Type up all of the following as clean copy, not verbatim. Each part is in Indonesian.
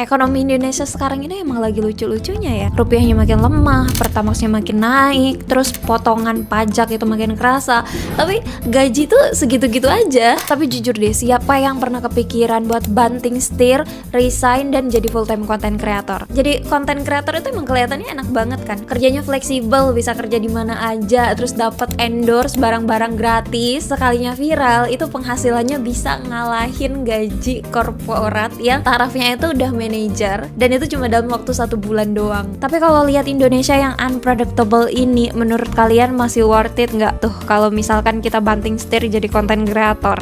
Ekonomi Indonesia sekarang ini emang lagi lucu-lucunya ya. Rupiahnya makin lemah, pertamaxnya makin naik, terus potongan pajak itu makin kerasa. Tapi gaji tuh segitu-gitu aja. Tapi jujur deh, siapa yang pernah kepikiran buat banting setir, resign, dan jadi full time content creator? Jadi content creator itu emang kelihatannya enak banget kan. Kerjanya fleksibel, bisa kerja di mana aja, terus dapat endorse barang-barang gratis. Sekalinya viral, itu penghasilannya bisa ngalahin gaji korporat yang tarafnya itu udah manajer, dan itu cuma dalam waktu 1 bulan doang. Tapi kalau lihat Indonesia yang unpredictable ini, menurut kalian masih worth it nggak tuh kalau misalkan kita banting setir jadi content creator?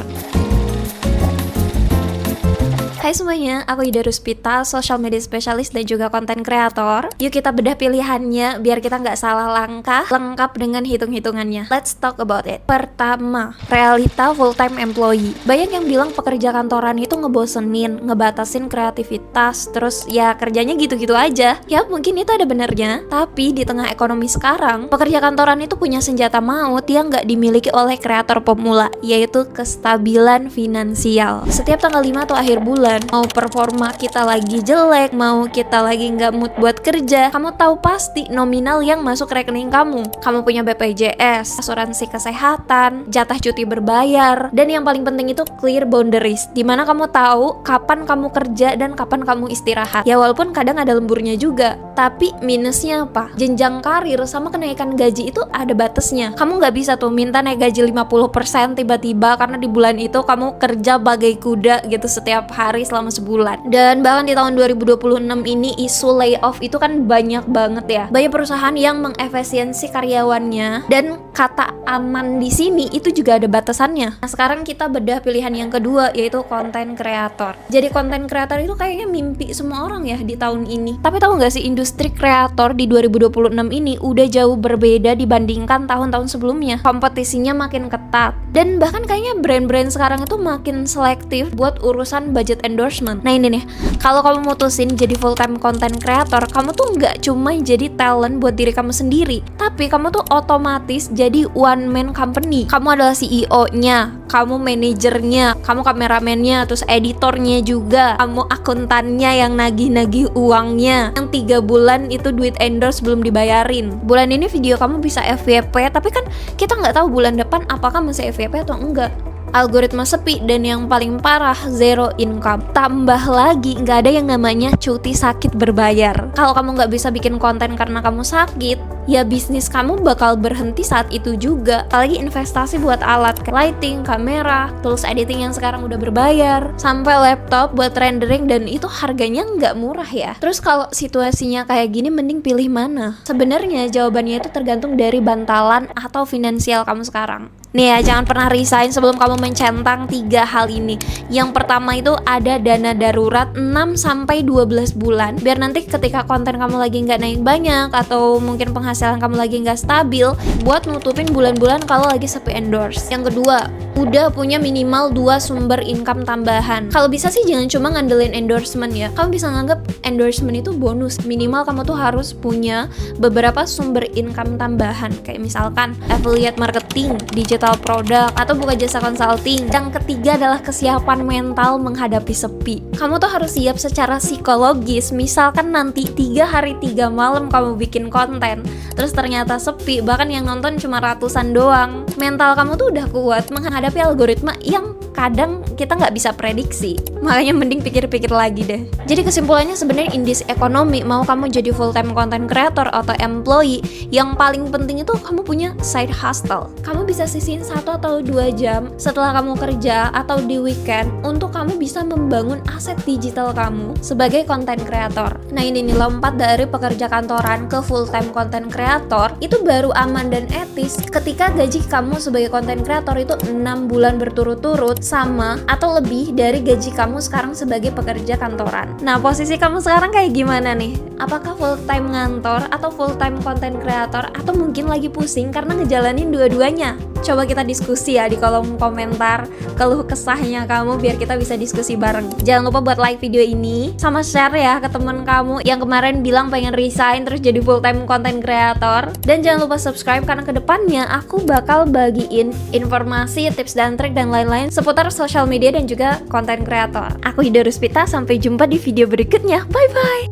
Hai semuanya, aku Ida Ruspita, social media specialist dan juga content creator. Yuk kita bedah pilihannya biar kita nggak salah langkah, lengkap dengan hitung-hitungannya. Let's talk about it. Pertama, realita full-time employee. Banyak yang bilang pekerja kantoran itu ngebosenin, ngebatasin kreativitas, terus ya kerjanya gitu-gitu aja. Ya mungkin itu ada benernya, tapi di tengah ekonomi sekarang, pekerja kantoran itu punya senjata maut yang nggak dimiliki oleh kreator pemula, yaitu kestabilan finansial. Setiap tanggal 5 atau akhir bulan, mau performa kita lagi jelek, mau kita lagi nggak mood buat kerja, kamu tahu pasti nominal yang masuk rekening kamu. Kamu punya BPJS, asuransi kesehatan, jatah cuti berbayar, dan yang paling penting itu clear boundaries, dimana kamu tahu kapan kamu kerja dan kapan kamu istirahat. Ya walaupun kadang ada lemburnya juga, tapi minusnya apa? Jenjang karir sama kenaikan gaji itu ada batasnya. Kamu nggak bisa tuh minta naik gaji 50% tiba-tiba karena di bulan itu kamu kerja bagai kuda gitu setiap hari selama sebulan. Dan bahkan di tahun 2026 ini isu layoff itu kan banyak banget ya. Banyak perusahaan yang mengefisiensi karyawannya, dan kata aman di sini itu juga ada batasannya. Nah, sekarang kita bedah pilihan yang kedua, yaitu content creator. Jadi content creator itu kayaknya mimpi semua orang ya di tahun ini. Tapi tahu nggak sih, industri kreator di 2026 ini udah jauh berbeda dibandingkan tahun-tahun sebelumnya. Kompetisinya makin ketat, dan bahkan kayaknya brand-brand sekarang itu makin selektif buat urusan budget endorsement. Nah ini nih, kalau kamu mutusin jadi full time content creator, kamu tuh nggak cuma jadi talent buat diri kamu sendiri, tapi kamu tuh otomatis jadi one man company. Kamu adalah CEO-nya, kamu manajernya, kamu kameramennya, terus editornya juga, kamu akuntannya yang nagih-nagih uangnya, yang 3 bulan itu duit endorse belum dibayarin. Bulan ini video kamu bisa FYP, tapi kan kita nggak tahu bulan depan apakah masih FYP atau enggak. Algoritma sepi, dan yang paling parah, zero income. Tambah lagi nggak ada yang namanya cuti sakit berbayar. Kalau kamu nggak bisa bikin konten karena kamu sakit, ya bisnis kamu bakal berhenti saat itu juga. Apalagi investasi buat alat kayak lighting, kamera, tools editing yang sekarang udah berbayar, sampai laptop buat rendering, dan itu harganya nggak murah ya. Terus kalau situasinya kayak gini, mending pilih mana? Sebenarnya jawabannya itu tergantung dari bantalan atau finansial kamu sekarang. Nih ya, jangan pernah resign sebelum kamu mencentang 3 hal ini. Yang pertama itu ada dana darurat 6-12 bulan, biar nanti ketika konten kamu lagi nggak naik banyak, atau mungkin penghasilan kamu lagi nggak stabil, buat nutupin bulan-bulan kalau lagi sepi endorse. Yang kedua, udah punya minimal 2 sumber income tambahan. Kalau bisa sih jangan cuma ngandelin endorsement ya. Kamu bisa nganggap endorsement itu bonus. Minimal kamu tuh harus punya beberapa sumber income tambahan, kayak misalkan affiliate marketing, digital produk, atau buka jasa consulting. Yang ketiga adalah kesiapan mental menghadapi sepi. Kamu tuh harus siap secara psikologis. Misalkan nanti 3 hari 3 malam kamu bikin konten, terus ternyata sepi, bahkan yang nonton cuma ratusan doang. Mental kamu tuh udah kuat menghadapi algoritma yang kadang kita nggak bisa prediksi. Makanya mending pikir-pikir lagi deh. Jadi kesimpulannya sebenarnya in this economy, mau kamu jadi full time content creator atau employee, yang paling penting itu kamu punya side hustle. Kamu bisa sisihin 1 atau 2 jam setelah kamu kerja atau di weekend untuk kamu bisa membangun aset digital kamu sebagai content creator. Nah ini nih, lompat dari pekerja kantoran ke full time content creator itu baru aman dan etis ketika gaji kamu sebagai content creator itu 6 bulan berturut-turut sama atau lebih dari gaji kamu sekarang sebagai pekerja kantoran. Nah posisi kamu sekarang kayak gimana nih? Apakah full time ngantor atau full time content creator, atau mungkin lagi pusing karena ngejalanin dua-duanya? Coba kita diskusi ya di kolom komentar keluh kesahnya kamu biar kita bisa diskusi bareng. Jangan lupa buat like video ini sama share ya ke temen kamu yang kemarin bilang pengen resign terus jadi full time content creator. Dan jangan lupa subscribe karena kedepannya aku bakal bagiin informasi, tips dan trik dan lain-lain seputar social media dan juga content creator. Aku Ida Ruspita, sampai jumpa di video berikutnya. Bye bye.